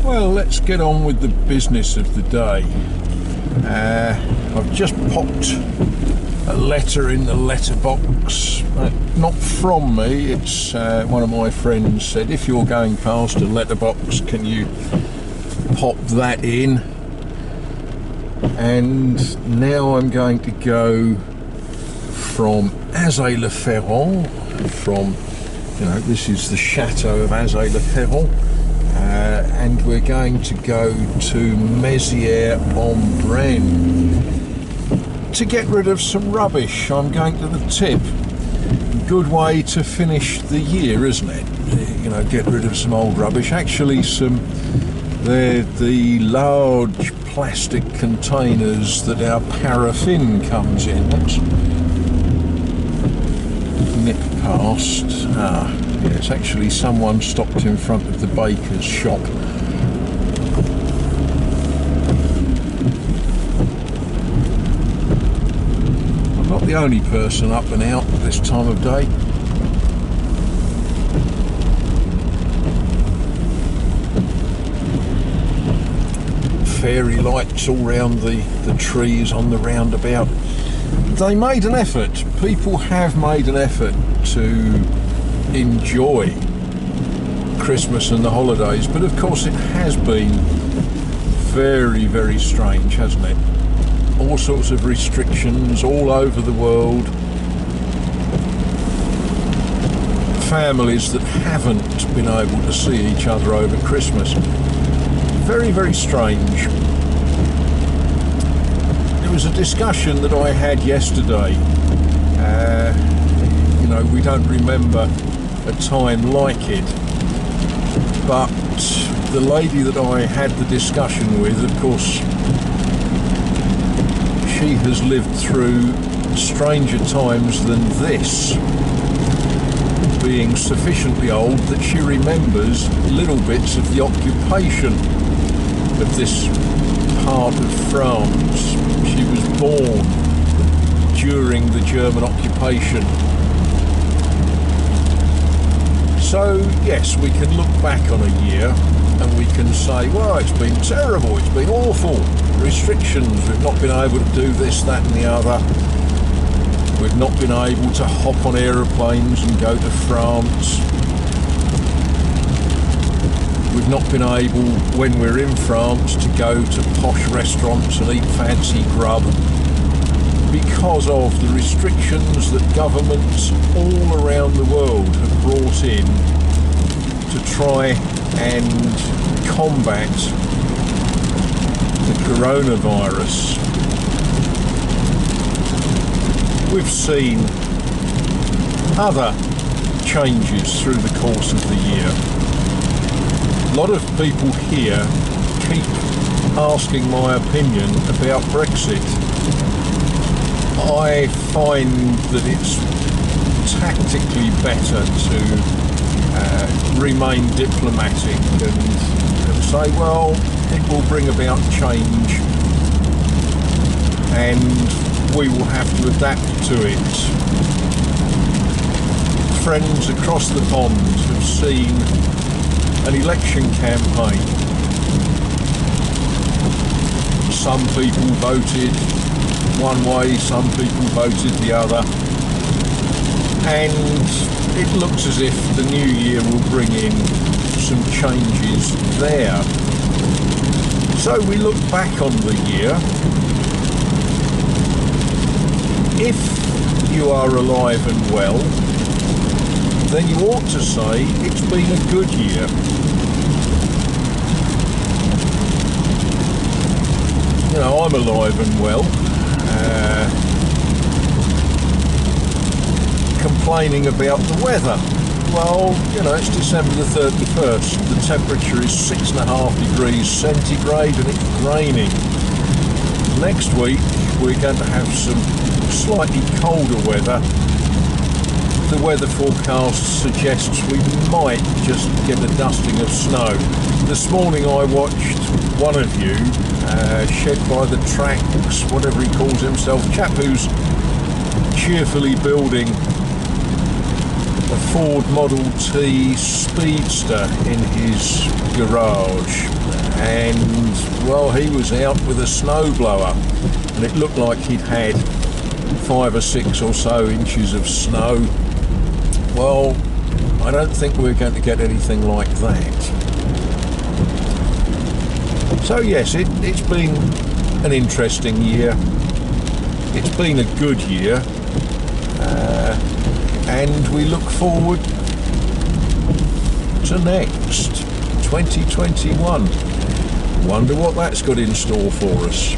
Well, let's get on with the business of the day. I've just popped a letter in the letterbox, not from me, it's one of my friends said, if you're going past a letterbox, can you pop that in? And now I'm going to go from Azay le Ferron, this is the chateau of Azay le Ferron, and we're going to go to Mezieres on Brenne to get rid of some rubbish. I'm going to the tip. Good way to finish the year, isn't it? Get rid of some old rubbish. Actually, they're the large plastic containers that our paraffin comes in. Let's nip past. It's actually someone stopped in front of the baker's shop. I'm not the only person up and out at this time of day. Fairy lights all round the trees on the roundabout. They made an effort. People have made an effort to enjoy Christmas and the holidays, but of course it has been very, very strange, hasn't it? All sorts of restrictions all over the world. Families that haven't been able to see each other over Christmas. Very, very strange. There was a discussion that I had yesterday. We don't remember a time like it, but the lady that I had the discussion with, of course, she has lived through stranger times than this, being sufficiently old that she remembers little bits of the occupation of this part of France. She was born during the German occupation. So yes, we can look back on a year and we can say, well, it's been terrible, it's been awful, restrictions, we've not been able to do this, that and the other, we've not been able to hop on aeroplanes and go to France, we've not been able, when we're in France, to go to posh restaurants and eat fancy grub because of the restrictions that governments all around the world have brought in to try and combat the coronavirus. We've seen other changes through the course of the year. A lot of people here keep asking my opinion about Brexit. I find that it's tactically better to remain diplomatic and say, well, it will bring about change and we will have to adapt to it. Friends across the pond have seen an election campaign. Some people voted one way, some people voted the other, and it looks as if the new year will bring in some changes there. So we look back on the year. If you are alive and well, then you ought to say it's been a good year. I'm alive and well. Complaining about the weather. Well, it's December the 31st. The temperature is 6.5 degrees centigrade and it's raining. Next week we're going to have some slightly colder weather. The weather forecast suggests we might just get a dusting of snow. This morning I watched one of you shed by the tracks, whatever he calls himself, chap who's cheerfully building a Ford Model T Speedster in his garage. and well, he was out with a snowblower, and it looked like he'd had 5 or 6 or so inches of snow. Well, I don't think we're going to get anything like that. So yes, it's been an interesting year. It's been a good year, and we look forward to next 2021. Wonder what that's got in store for us.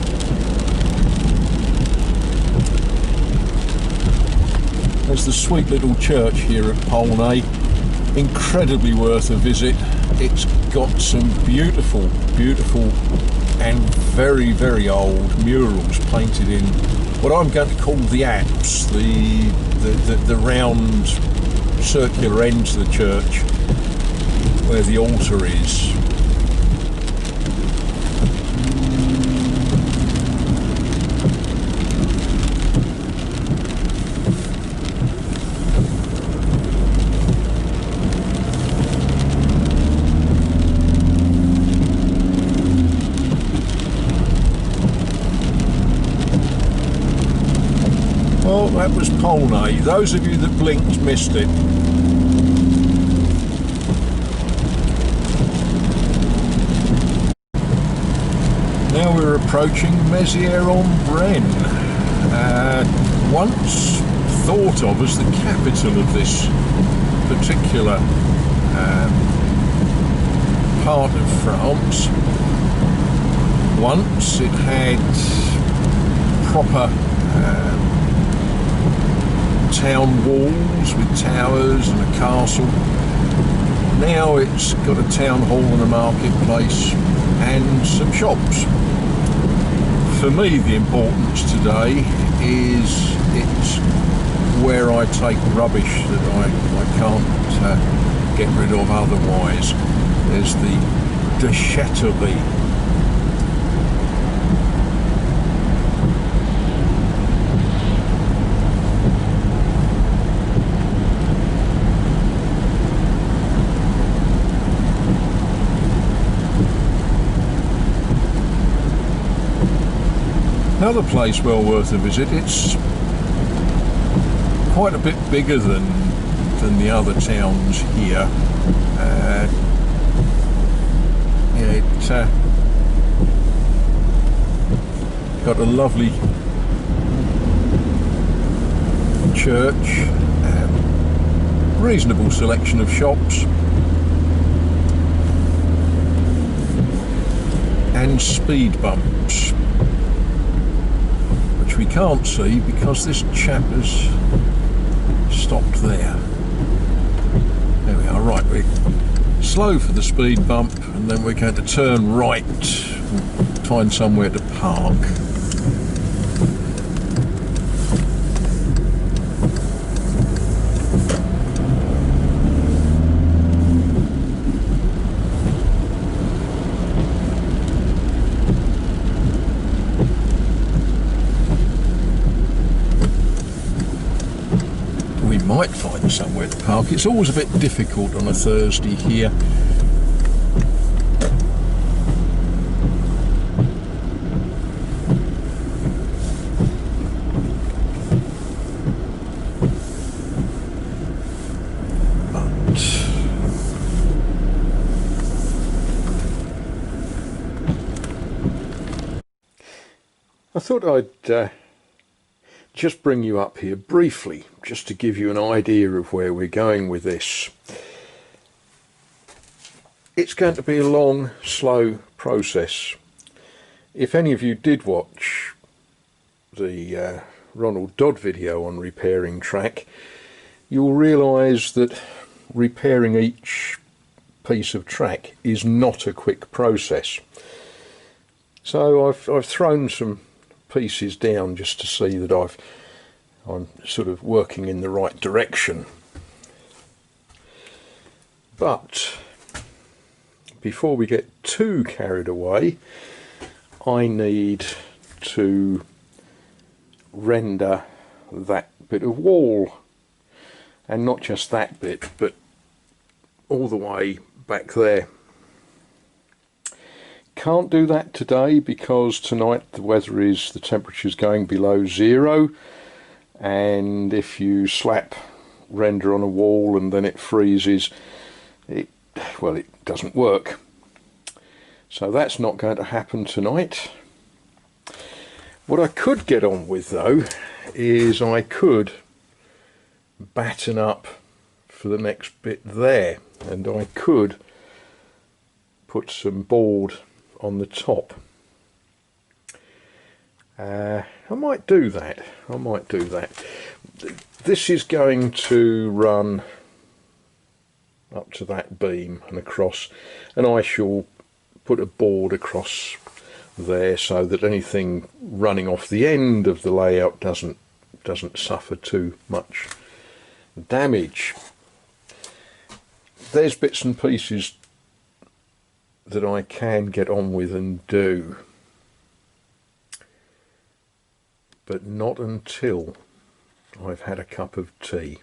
There's the sweet little church here at Paulnay, incredibly worth a visit. It's got some beautiful and very old murals painted in what I'm going to call the apse, the round circular end to the church where the altar is. Well, that was Paulnay. Those of you that blinked missed it. Now we're approaching Mezieres on Brenne, once thought of as the capital of this particular part of France. Once it had proper town walls with towers and a castle. Now it's got a town hall and a marketplace and some shops. For me, the importance today is it's where I take rubbish that I can't get rid of otherwise. There's the déchetterie. Another place well worth a visit. It's quite a bit bigger than the other towns here. It got a lovely church, reasonable selection of shops, and speed bumps, which we can't see because this chap has stopped there. There we are. Right, we're slow for the speed bump, and then we're going to turn right, find somewhere to park. Might find somewhere to park. It's always a bit difficult on a Thursday here. But I thought I'd just bring you up here briefly, just to give you an idea of where we're going with this. It's going to be a long, slow process. If any of you did watch the Ronald Dodd video on repairing track, you'll realise that repairing each piece of track is not a quick process. So I've thrown some pieces down just to see that I'm sort of working in the right direction. But before we get too carried away, I need to render that bit of wall, and not just that bit, but all the way back there. can't do that today because tonight the temperature is going below 0, and if you slap render on a wall and then it freezes, it doesn't work. So that's not going to happen tonight. What I could get on with though is I could batten up for the next bit there, and I could put some board on the top. I might do that. This is going to run up to that beam and across, and I shall put a board across there so that anything running off the end of the layout doesn't suffer too much damage. There's bits and pieces that I can get on with and do, but not until I've had a cup of tea.